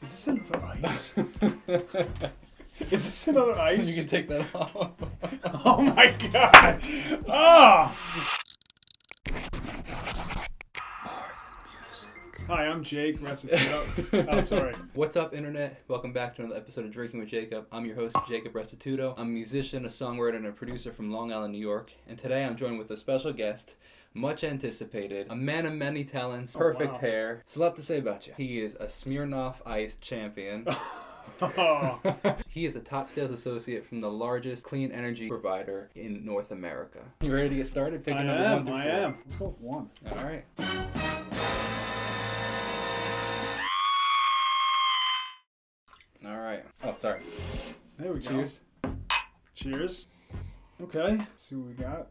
Is this another ice? Is this another ice? You can take that off. Oh my god! Ah! Hi, I'm Jake Restituto. Oh, sorry. What's up, Internet? Welcome back to another episode of Drinking with Jacob. I'm your host, Jacob Restituto. I'm a musician, a songwriter, and a producer from Long Island, New York. And today I'm joined with a special guest, much anticipated, a man of many talents, perfect hair. It's a lot to say about you. He is a Smirnoff Ice champion. Oh. He is a top sales associate from the largest clean energy provider in North America. You ready to get started? Pick number 1 through 4. I am. Let's go with 1. All right. All right. Oh, sorry. There we go. Cheers. Cheers. Okay. Let's see what we got.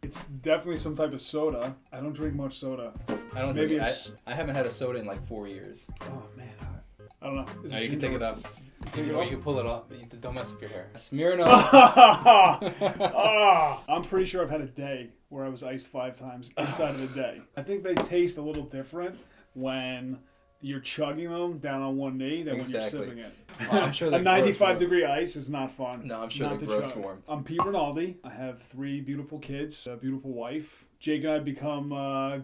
It's definitely some type of soda. I don't drink much soda. I don't Maybe think I haven't had a soda in like 4 years. Oh man, I don't know. No, you can take it off. You can pull it off, but don't mess up your hair. Smirnoff. I'm pretty sure I've had a day where I was iced 5 times inside of a day. I think they taste a little different when you're chugging them down on one knee than when you're sipping it. Oh, I'm sure a 95-degree ice is not fun. No, I'm sure they're gross form. I'm Pete Rinaldi. I have 3 beautiful kids, a beautiful wife. Jake and I have become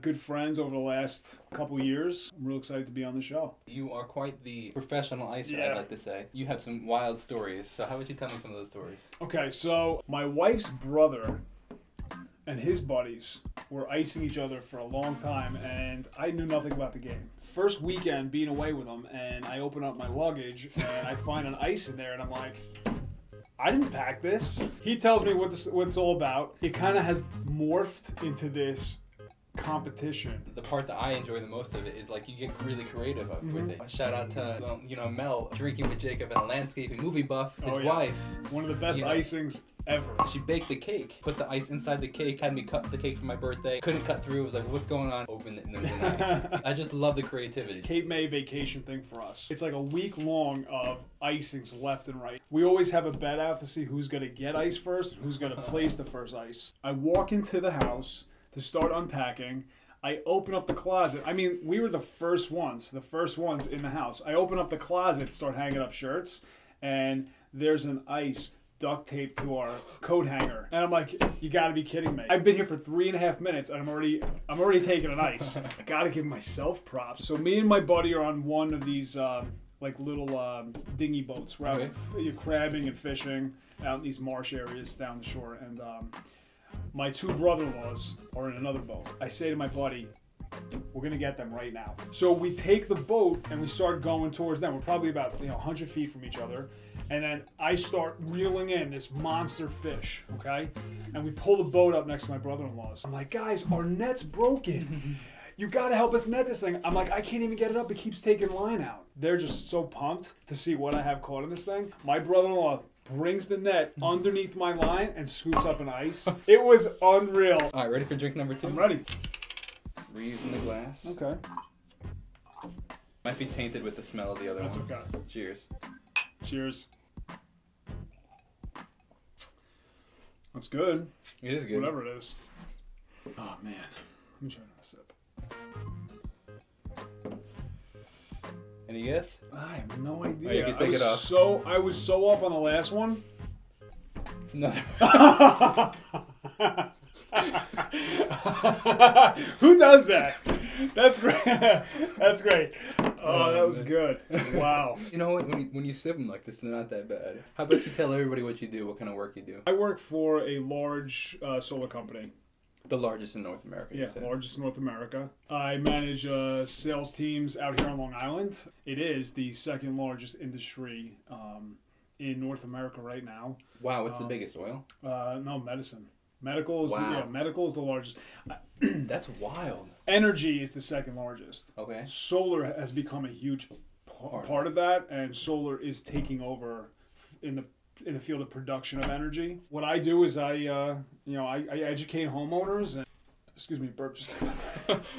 good friends over the last couple years. I'm real excited to be on the show. You are quite the professional icer, I'd like to say. You have some wild stories, so how would you tell me some of those stories? Okay, so my wife's brother and his buddies were icing each other for a long time, and I knew nothing about the game. First weekend being away with them, and I open up my luggage, and I find an ice in there, and I'm like, I didn't pack this. He tells me what it's all about. It kind of has morphed into this competition. The part that I enjoy the most of it is like you get really creative with it. Shout out to Mel, Drinking with Jacob, and a landscaping movie buff, his wife. One of the best icings ever. She baked the cake, put the ice inside the cake, had me cut the cake for my birthday. Couldn't cut through. Was like, what's going on? Opened it and there was an ice. I just love the creativity. Cape May vacation thing for us. It's like a week long of icings left and right. We always have a bet out to see who's going to get ice first and who's going to place the first ice. I walk into the house to start unpacking. I open up the closet. I mean, we were the first ones in the house. I open up the closet to start hanging up shirts, and there's an ice duct tape to our coat hanger. And I'm like, you gotta be kidding me. I've been here for 3.5 minutes and I'm already taking an ice. I gotta give myself props. So me and my buddy are on one of these like little dinghy boats. We're out you're crabbing and fishing out in these marsh areas down the shore. And my 2 brother-in-laws are in another boat. I say to my buddy, we're gonna get them right now. So we take the boat and we start going towards them. We're probably about 100 feet from each other. And then I start reeling in this monster fish, okay? And we pull the boat up next to my brother-in-law's. I'm like, guys, our net's broken. You gotta help us net this thing. I'm like, I can't even get it up. It keeps taking line out. They're just so pumped to see what I have caught in this thing. My brother-in-law brings the net underneath my line and scoops up an ice. It was unreal. All right, ready for drink number 2? I'm ready. Reusing the glass. Okay. Might be tainted with the smell of the other one. That's okay. Cheers. Cheers. That's good. It is good. Whatever it is. Oh, man. Let me try another sip. Any guess? I have no idea. Oh, you can take it off. I was so off on the last one. It's another Who does that? That's great. That's great. Oh, that was good. Wow. You know what? When you sip them like this, they're not that bad. How about you tell everybody what you do, what kind of work you do? I work for a large solar company. The largest in North America. Yeah, largest in North America. I manage sales teams out here on Long Island. It is the second largest industry in North America right now. Wow, what's the biggest? Oil? No, medicine. Medical is medical is the largest. That's wild. Energy is the second largest. Okay. Solar has become a huge part of that, and solar is taking over in the field of production of energy. What I do is I educate homeowners and burps.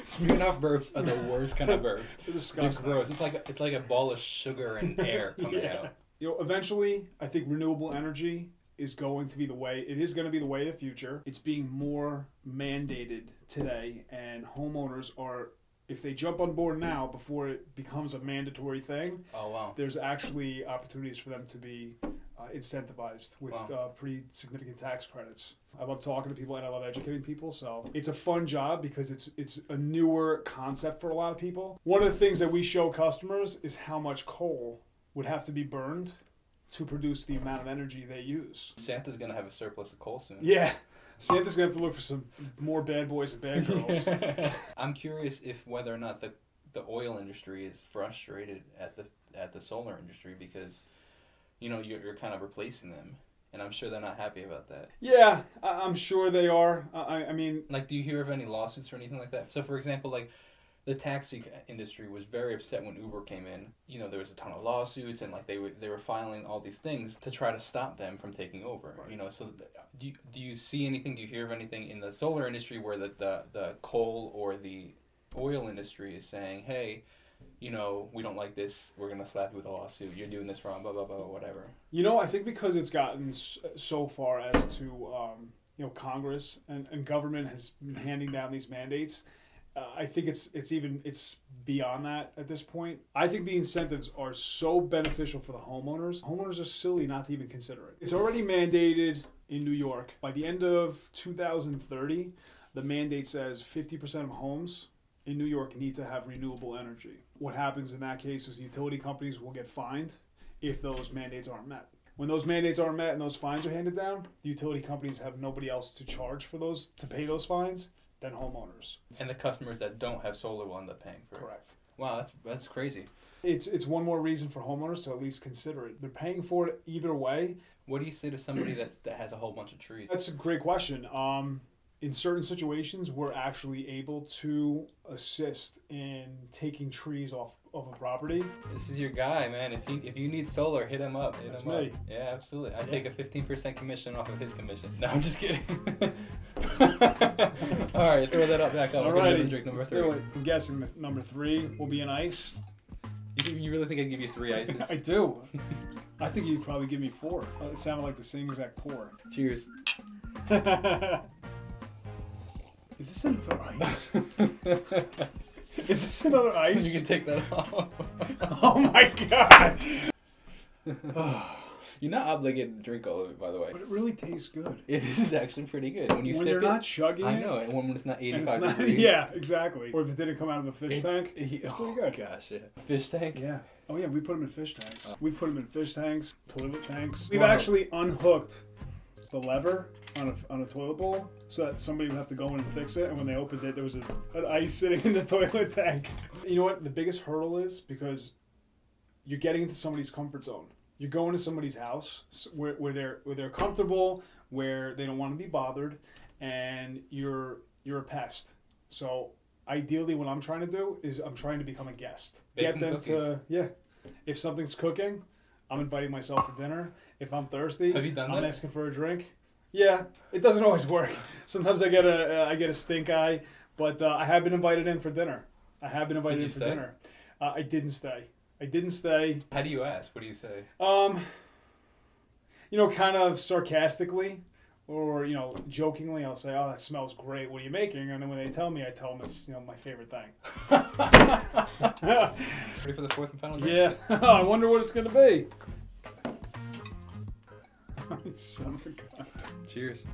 Smirnoff burps are the worst kind of burps. They're disgusting. They're gross. It's like a ball of sugar and air coming out. Eventually, I think renewable energy is going to be the way. It is going to be the way of the future. It's being more mandated today, and homeowners are if they jump on board now before it becomes a mandatory thing, Oh, wow. there's actually opportunities for them to be incentivized with pretty significant tax credits. I love talking to people and I love educating people, so it's a fun job because it's a newer concept for a lot of people. One of the things that we show customers is how much coal would have to be burned to produce the amount of energy they use. Santa's going to have a surplus of coal soon. Yeah. Santa's going to have to look for some more bad boys and bad girls. I'm curious if whether or not the oil industry is frustrated at the solar industry because, you're kind of replacing them. And I'm sure they're not happy about that. Yeah, I'm sure they are. I mean... Like, do you hear of any lawsuits or anything like that? So, for example, like, the taxi industry was very upset when Uber came in. There was a ton of lawsuits, and, like, they were filing all these things to try to stop them from taking over. Right. So do you see anything, do you hear of anything in the solar industry where the coal or the oil industry is saying, hey... we don't like this, we're going to slap you with a lawsuit, you're doing this wrong, blah, blah, blah, whatever. I think because it's gotten so far as to, Congress and government has been handing down these mandates, I think it's beyond that at this point. I think the incentives are so beneficial for the homeowners. Homeowners are silly not to even consider it. It's already mandated in New York. By the end of 2030, the mandate says 50% of homes in New York need to have renewable energy. What happens in that case is utility companies will get fined if those mandates aren't met. When those mandates aren't met and those fines are handed down, the utility companies have nobody else to charge for those, to pay those fines, than homeowners. And the customers that don't have solar will end up paying for it. Correct. Wow, that's crazy. It's one more reason for homeowners to at least consider it. They're paying for it either way. What do you say to somebody that has a whole bunch of trees? That's a great question. In certain situations, we're actually able to assist in taking trees off of a property. This is your guy, man. If you need solar, hit him up. That's me. Yeah, absolutely. I take a 15% commission off of his commission. No, I'm just kidding. All right, throw that up back up. All We're right, going to drink number 3. I'm guessing that number 3 will be an ice. You really think I'd give you 3 ices? I do. I think you'd probably give me 4. It sounded like the same exact pour. Cheers. Is this another ice? Is this another ice? You can take that off. Oh my god! You're not obligated to drink all of it, by the way. But it really tastes good. It is actually pretty good. When you're not chugging I know, and when it's not 85 it's not, degrees. Yeah, exactly. Or if it didn't come out of the fish tank, it's pretty good. Gosh, yeah. Fish tank? Yeah. Oh yeah, we put them in fish tanks. We've put them in fish tanks, toilet tanks. We've Wow. actually unhooked the lever on a toilet bowl so that somebody would have to go in and fix it, and when they opened it, there was an ice sitting in the toilet tank. You know what the biggest hurdle is? Because you're getting into somebody's comfort zone. You're going to somebody's house where they're comfortable, where they don't want to be bothered, and you're a pest. So ideally, what I'm trying to do is I'm trying to become a guest. Bake them cookies. If something's cooking, I'm inviting myself for dinner. If I'm thirsty, Have you done I'm that? asking for a drink. Yeah, it doesn't always work. Sometimes I get a stink eye, but I have been invited in for dinner. I didn't stay. How do you ask? What do you say? Kind of sarcastically or, jokingly, I'll say, "Oh, that smells great. What are you making?" And then when they tell me, I tell them it's, my favorite thing. Ready for the 4th and final drink? Yeah. I wonder what it's going to be. Son of a gun. Cheers.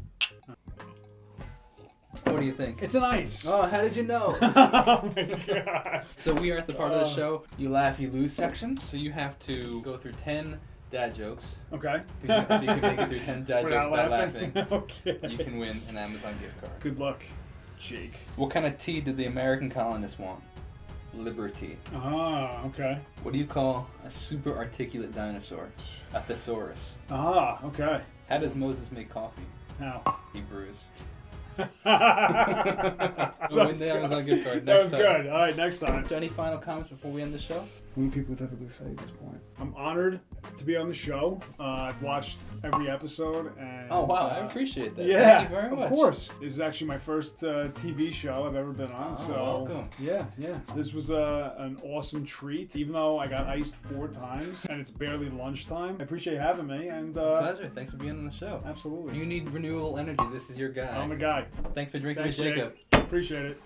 What do you think? It's an ice. Oh, how did you know? Oh my god. So we are at the part of the show, you laugh, you lose section. So you have to go through 10 dad jokes. Okay. If you can make it through 10 dad jokes without laughing, Okay. you can win an Amazon gift card. Good luck, Jake. What kind of tea did the American colonists want? Liberty. Ah, okay. What do you call a super articulate dinosaur? A thesaurus. Ah, okay. How does Moses make coffee? How? He brews. That We'll win the Amazon gift card was next time. good. All right, next time. So any final comments before we end the show? What do people typically say at this point? I'm honored to be on the show. I've watched every episode. And, Oh, wow. I appreciate that. Yeah, Thank you very much. of course. This is actually my first TV show I've ever been on. Oh, so welcome. Yeah. This was an awesome treat. Even though I got iced 4 times and it's barely lunchtime. I appreciate you having me. And Pleasure. Thanks for being on the show. absolutely. You need renewable energy. This is your guy. I'm the guy. Thanks for drinking Thanks, with Jacob. Jake. Appreciate it.